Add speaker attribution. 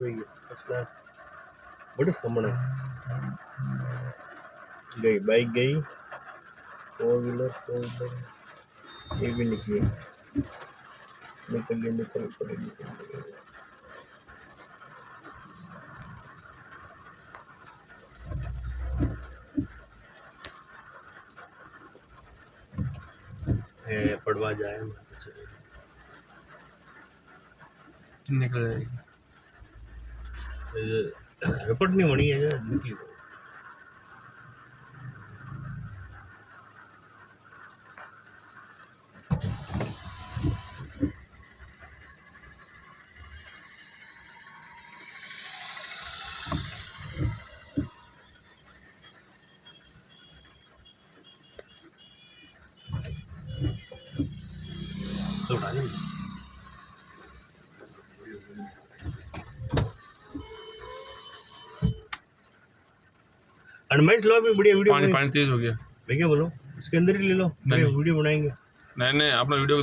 Speaker 1: बड़े कमण गई बाइक गई, फोर व्हीलर ये भी निकली, निकल पड़े। पड़वा जाए
Speaker 2: निकल जाएगी।
Speaker 1: रिपोर्ट नहीं होनी है निकली। तो उठा लेंगे। अनमैच लो भी बढ़िया वीडियो।
Speaker 2: पानी तेज हो गया।
Speaker 1: भैया बोलो इसके अंदर ही ले लो, वीडियो बनाएंगे।
Speaker 2: नहीं अपना वीडियो